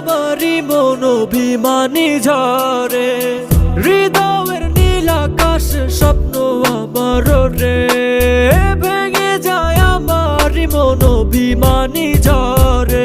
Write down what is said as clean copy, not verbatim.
আমারই মন অভিমানী ঝরে। হৃদয়ের নীল আকাশ স্বপ্ন আমার রে, ভেঙে যায় আমারই মন অভিমানী ঝরে।